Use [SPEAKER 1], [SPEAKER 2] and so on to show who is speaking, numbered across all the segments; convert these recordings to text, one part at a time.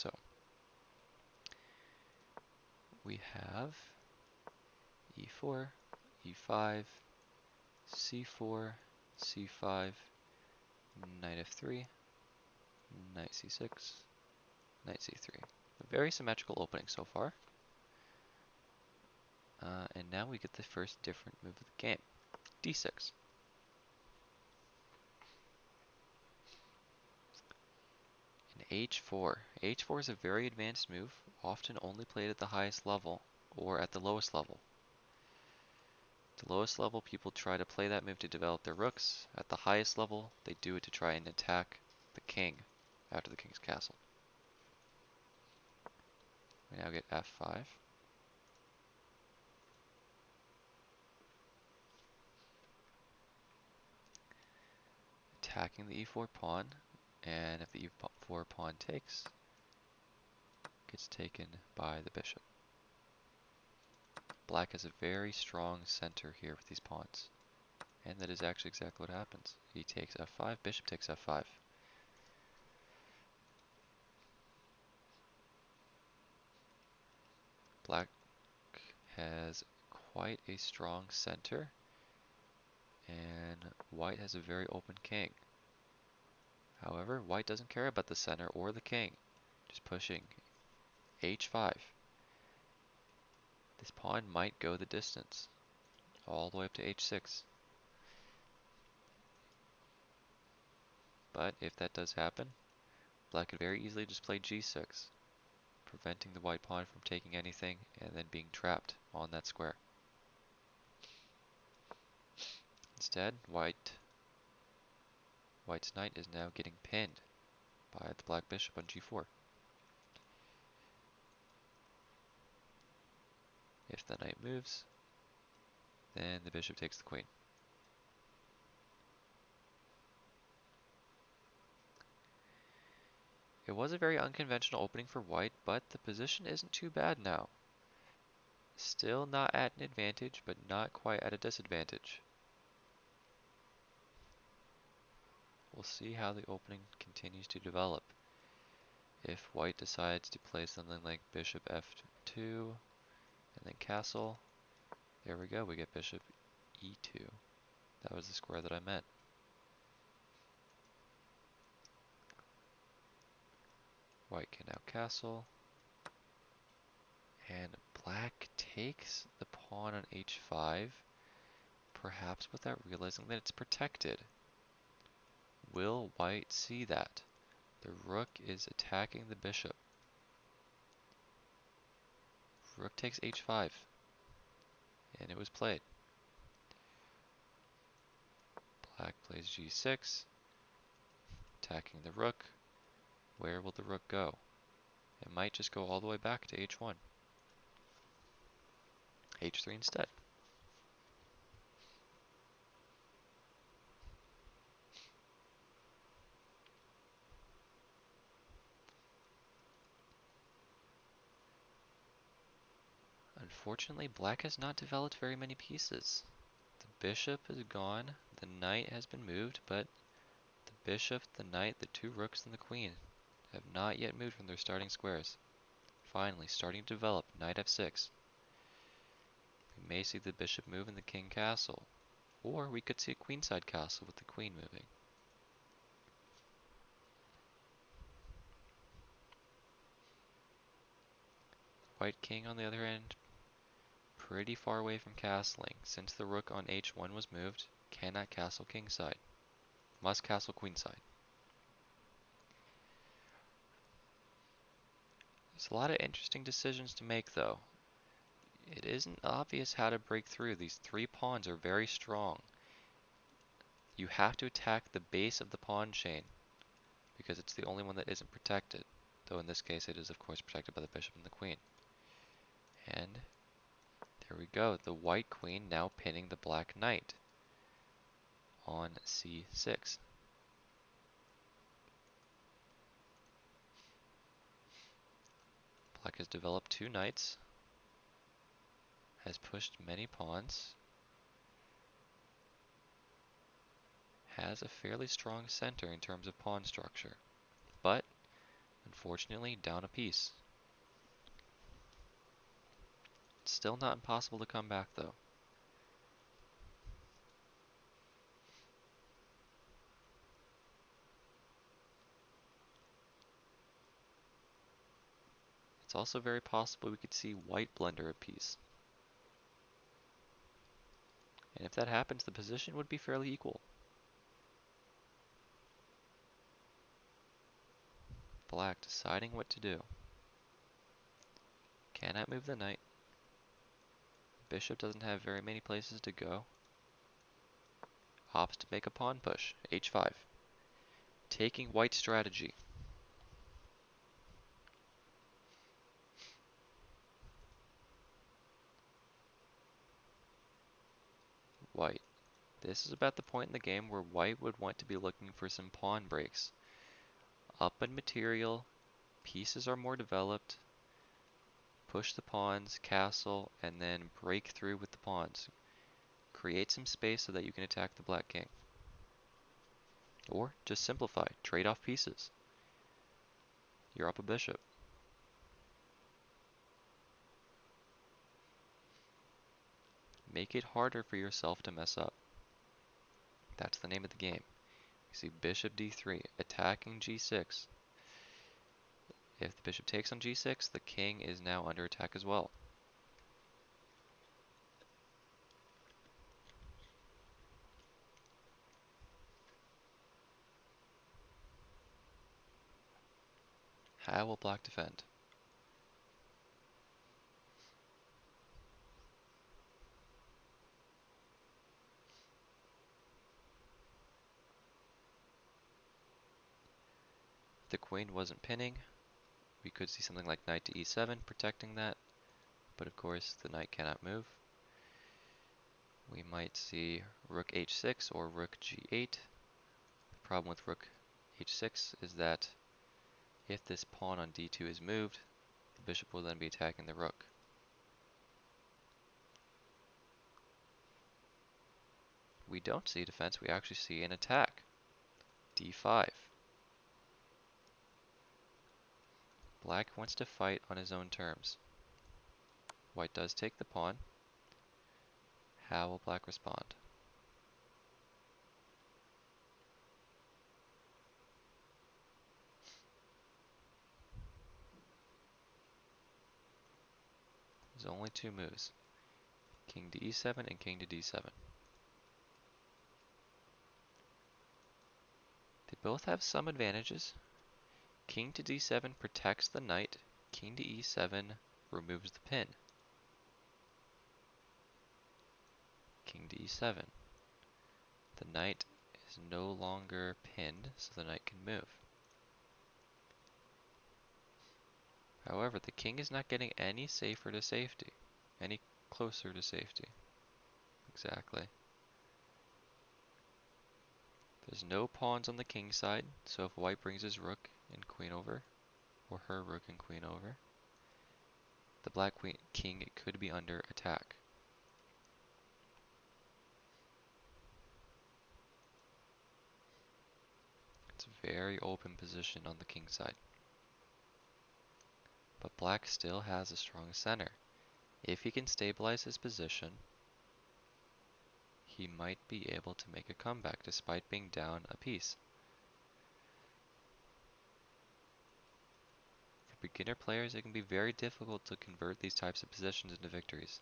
[SPEAKER 1] So we have e4, e5, c4, c5, knight f3, knight c6, knight c3. A very symmetrical opening so far. And now we get the first different move of the game, d6. And h4. h4 is a very advanced move, often only played at the highest level or at the lowest level. At the lowest level, people try to play that move to develop their rooks. At the highest level, they do it to try and attack the king after the king's castle. We now get f5. Attacking the e4 pawn, and if the e4 pawn takes, gets taken by the bishop. Black has a very strong center here with these pawns, and that is actually exactly what happens. He takes f5, bishop takes f5. Black has quite a strong center, and white has a very open king. However, white doesn't care about the center or the king, just pushing h5. This pawn might go the distance, all the way up to h6. But if that does happen, black could very easily just play g6, preventing the white pawn from taking anything and then being trapped on that square. Instead, white's knight is now getting pinned by the black bishop on g4. If the knight moves, then the bishop takes the queen. It was a very unconventional opening for white, but the position isn't too bad now. Still not at an advantage, but not quite at a disadvantage. We'll see how the opening continues to develop. If white decides to play something like bishop f2 and then castle, there we go, we get bishop e2. That was the square that I meant. White can now castle, and black takes the pawn on h5, perhaps without realizing that it's protected. Will white see that? The rook is attacking the bishop. Rook takes h5, and it was played. Black plays g6, attacking the rook. Where will the rook go? It might just go all the way back to h1. h3 instead. Unfortunately, black has not developed very many pieces. The bishop is gone, the knight has been moved, but the bishop, the knight, the two rooks, and the queen have not yet moved from their starting squares. Finally, starting to develop, knight f6. We may see the bishop move in the king castle, or we could see a queenside castle with the queen moving. White king, on the other hand, pretty far away from castling. Since the rook on h1 was moved, cannot castle kingside. Must castle queenside. There's a lot of interesting decisions to make though. It isn't obvious how to break through. These three pawns are very strong. You have to attack the base of the pawn chain because it's the only one that isn't protected. Though in this case it is of course protected by the bishop and the queen. And there we go, the white queen now pinning the black knight on c6. Black has developed two knights, has pushed many pawns, has a fairly strong center in terms of pawn structure, but Unfortunately, down a piece. It's still not impossible to come back though. It's also very possible we could see white blunder a piece. And if that happens, the position would be fairly equal. Black deciding what to do. Cannot move the knight. Bishop doesn't have very many places to go. Opts to make a pawn push, h5. Taking white's strategy. White. This is about the point in the game where white would want to be looking for some pawn breaks. Up in material, pieces are more developed. Push the pawns, castle, and then break through with the pawns. Create some space so that you can attack the black king. Or just simplify, trade off pieces. You're up a bishop. Make it harder for yourself to mess up. That's the name of the game. You see bishop d3, attacking g6. If the bishop takes on g6, the king is now under attack as well. How will black defend? If the queen wasn't pinning, we could see something like knight to e7 protecting that, but of course the knight cannot move. We might see rook h6 or rook g8. The problem with rook h6 is that if this pawn on d2 is moved, the bishop will then be attacking the rook. We don't see defense, we actually see an attack. d5. Black wants to fight on his own terms. White does take the pawn. How will black respond? There's only two moves. King to e7 and king to d7. They both have some advantages. King to d7 protects the knight. King to e7 removes the pin. King to e7. The knight is no longer pinned, so the knight can move. However, the king is not getting any safer to safety. Any closer to safety. Exactly. There's no pawns on the king side, so if white brings his rook and queen over, or her rook and queen over, the black king could be under attack. It's a very open position on the king side. But black still has a strong center. If he can stabilize his position, he might be able to make a comeback despite being down a piece. For beginner players, it can be very difficult to convert these types of positions into victories.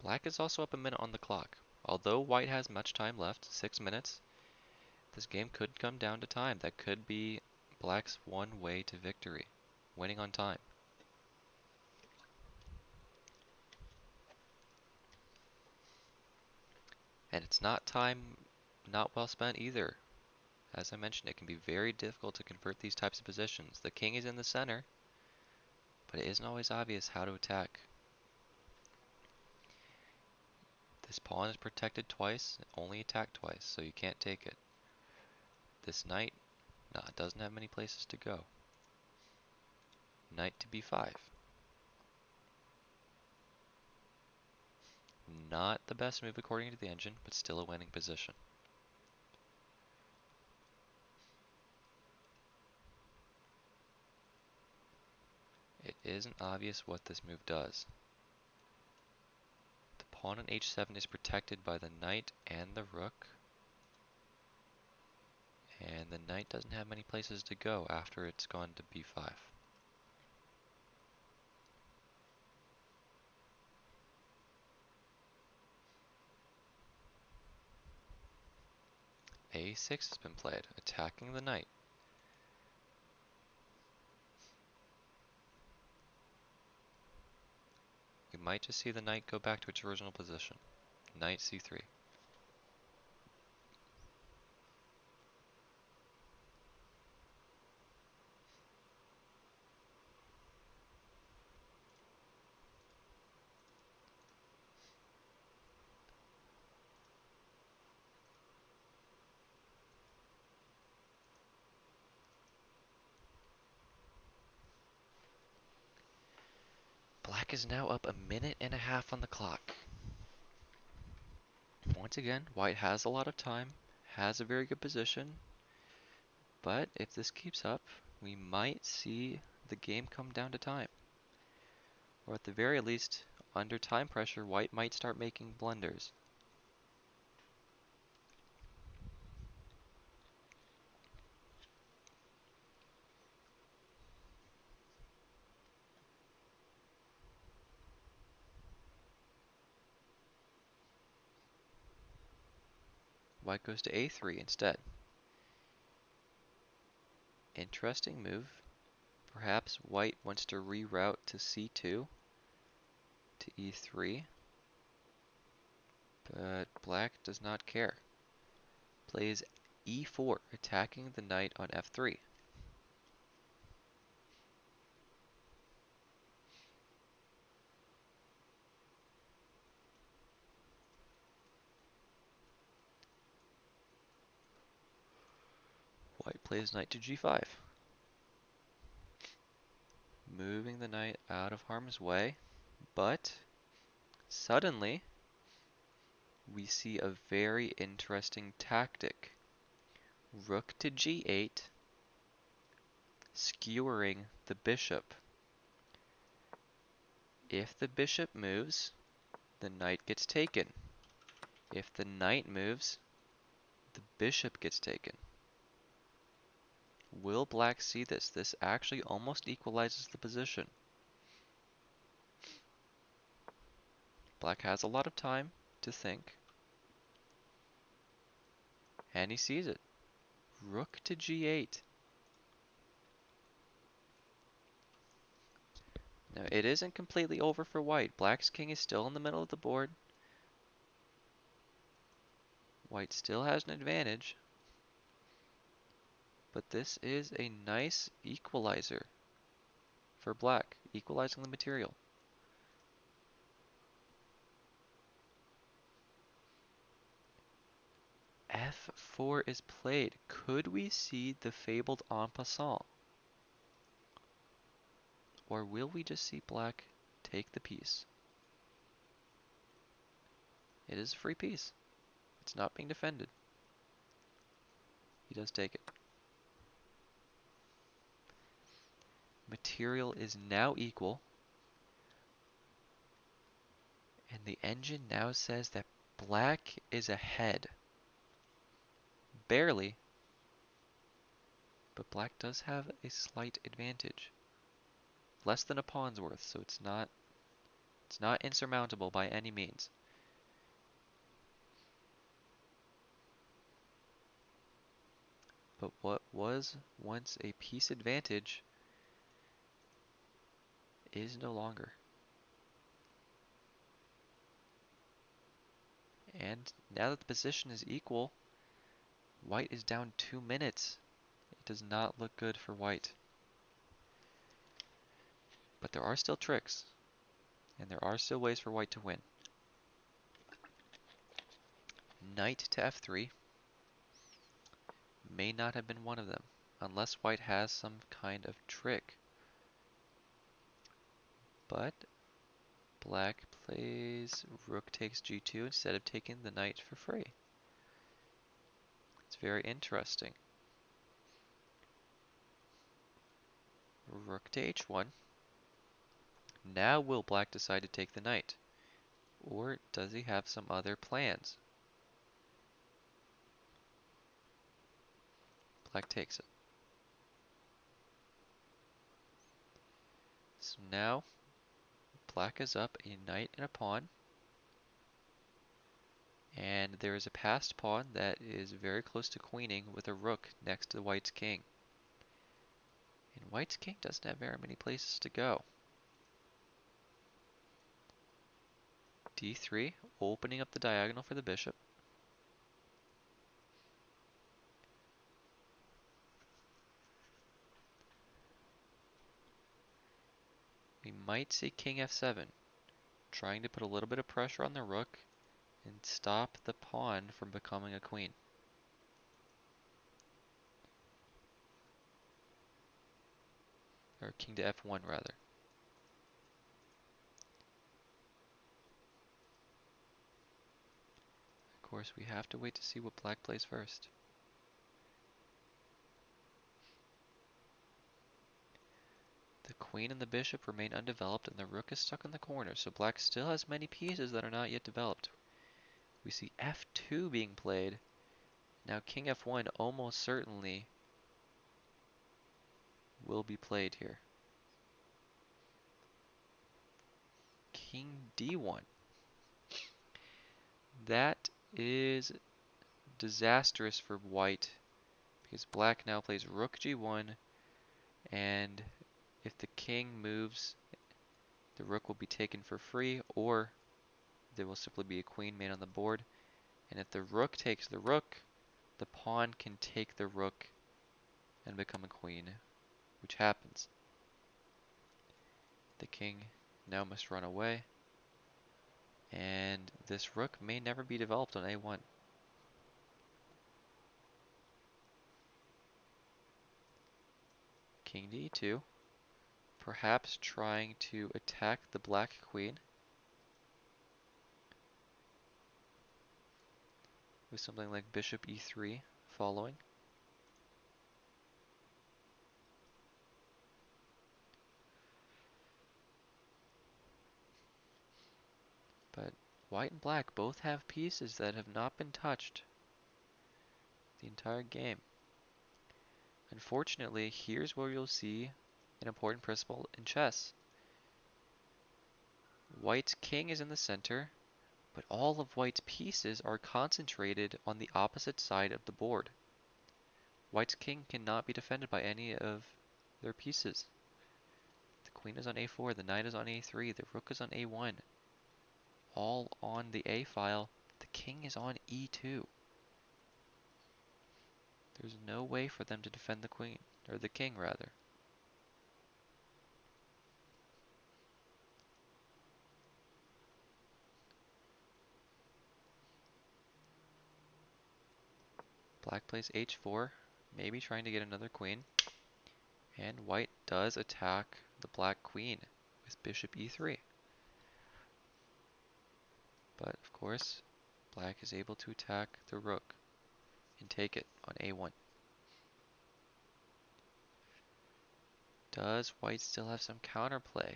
[SPEAKER 1] Black is also up a minute on the clock. Although white has much time left, 6 minutes, this game could come down to time. That could be black's one way to victory, winning on time. And it's not time not well spent either. As I mentioned, it can be very difficult to convert these types of positions. The king is in the center, but it isn't always obvious how to attack. This pawn is protected twice, only attacked twice, so you can't take it. This knight, doesn't have many places to go. Knight to b5. Not the best move according to the engine, but still a winning position. It isn't obvious what this move does. The pawn on h7 is protected by the knight and the rook. And the knight doesn't have many places to go after it's gone to b5. a6 has been played, attacking the knight. We might just see the knight go back to its original position. Knight c3. Black is now up 1.5 minutes on the clock. Once again, white has a lot of time, has a very good position, but if this keeps up, we might see the game come down to time. Or at the very least, under time pressure, white might start making blunders. White goes to a3 instead. Interesting move. Perhaps white wants to reroute to c2 to e3, but black does not care. Plays e4, attacking the knight on f3. White plays knight to g5. Moving the knight out of harm's way, but suddenly we see a very interesting tactic. Rook to g8, skewering the bishop. If the bishop moves, the knight gets taken. If the knight moves, the bishop gets taken. Will black see this? This actually almost equalizes the position. Black has a lot of time to think, and he sees it. Rook to g8. Now, it isn't completely over for white. Black's king is still in the middle of the board. White still has an advantage. But this is a nice equalizer for black, equalizing the material. f4 is played. Could we see the fabled en passant? Or will we just see black take the piece? It is a free piece. It's not being defended. He does take it. Material is now equal. And the engine now says that black is ahead. Barely. But black does have a slight advantage. Less than a pawn's worth, so it's not insurmountable by any means. But what was once a piece advantage is no longer. And now that the position is equal, white is down 2 minutes. It does not look good for white. But there are still tricks, and there are still ways for white to win. Knight to f3 may not have been one of them, unless white has some kind of trick. But Black plays rook takes g2 instead of taking the knight for free. It's very interesting. Rook to h1. Now will black decide to take the knight? Or does he have some other plans? Black takes it. So now black is up a knight and a pawn. And there is a passed pawn that is very close to queening with a rook next to white's king. And white's king doesn't have very many places to go. d3, opening up the diagonal for the bishop. We might see king f7, trying to put a little bit of pressure on the rook and stop the pawn from becoming a queen. Or king to f1 rather. Of course, we have to wait to see what black plays first. The queen and the bishop remain undeveloped and the rook is stuck in the corner, so black still has many pieces that are not yet developed. We see f2 being played. Now king f1 almost certainly will be played here. King d1. That is disastrous for white because black now plays rook g1, and if the king moves, the rook will be taken for free, or there will simply be a queen made on the board. And if the rook takes the rook, the pawn can take the rook and become a queen, which happens. The king now must run away, and this rook may never be developed on a1. King to e2, perhaps trying to attack the black queen with something like bishop e3 following. But white and black both have pieces that have not been touched the entire game. Unfortunately, here's where you'll see an important principle in chess. White's king is in the center, but all of white's pieces are concentrated on the opposite side of the board. White's king cannot be defended by any of their pieces. The queen is on a4, the knight is on a3, the rook is on a1. All on the a file, the king is on e2. There's no way for them to defend the queen, or the king rather. Black plays h4, maybe trying to get another queen. And white does attack the black queen with bishop e3. But of course, black is able to attack the rook and take it on a1. Does white still have some counterplay?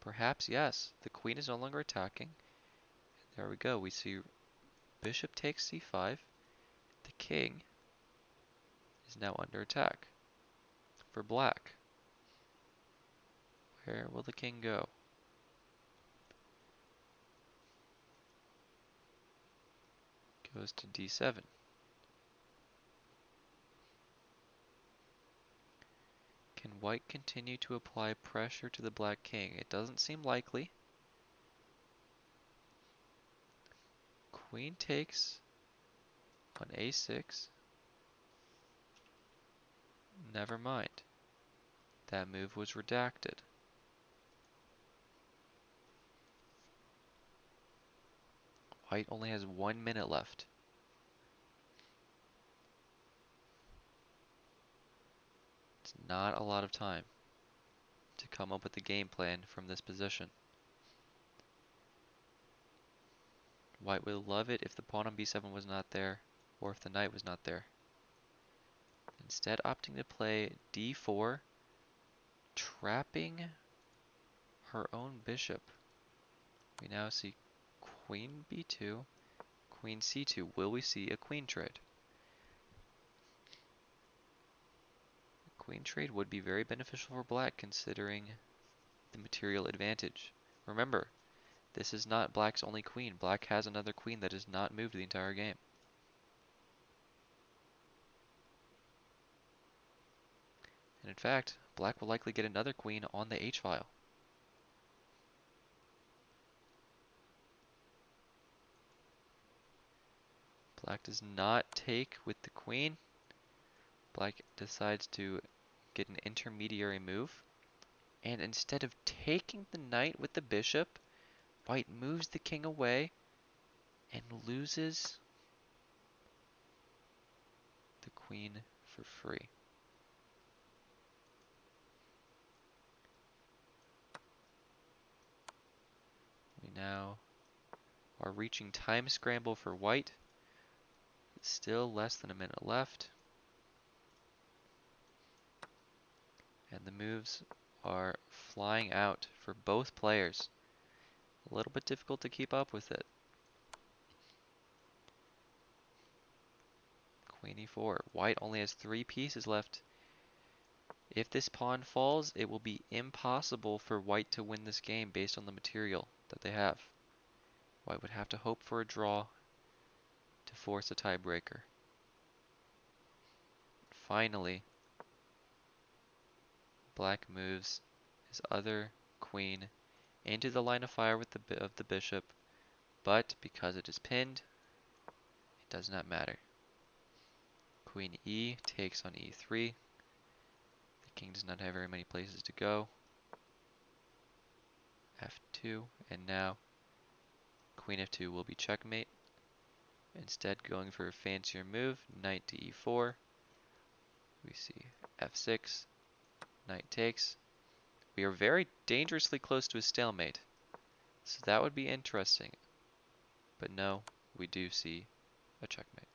[SPEAKER 1] Perhaps yes. The queen is no longer attacking. There we go. We see bishop takes c5. The king is now under attack for black. Where will the king go? Goes to d7. Can white continue to apply pressure to the black king? It doesn't seem likely. Queen takes on a6. Never mind. That move was redacted. White only has 1 minute left. It's not a lot of time to come up with a game plan from this position. White would love it if the pawn on b7 was not there, or if the knight was not there. Instead, opting to play d4, trapping her own bishop. We now see queen b2, queen c2. Will we see a queen trade? Queen trade would be very beneficial for black considering the material advantage. Remember, this is not black's only queen. Black has another queen that is not moved the entire game. And in fact, black will likely get another queen on the h-file. Black does not take with the queen. Black decides to get an intermediary move. And instead of taking the knight with the bishop, white moves the king away and loses the queen for free. We now are reaching time scramble for white. Still less than a minute left. And the moves are flying out for both players. A little bit difficult to keep up with it. Queen e4. White only has 3 pieces left. If this pawn falls, it will be impossible for white to win this game based on the material that they have. White would have to hope for a draw to force a tiebreaker. Finally, black moves his other queen into the line of fire with the bishop, but because it is pinned, it does not matter. Queen e takes on e3. The king does not have very many places to go. f2, and now queen f2 will be checkmate. Instead, going for a fancier move, knight to e4. We see f6, knight takes. We are very dangerously close to a stalemate, so that would be interesting. But no, we do see a checkmate.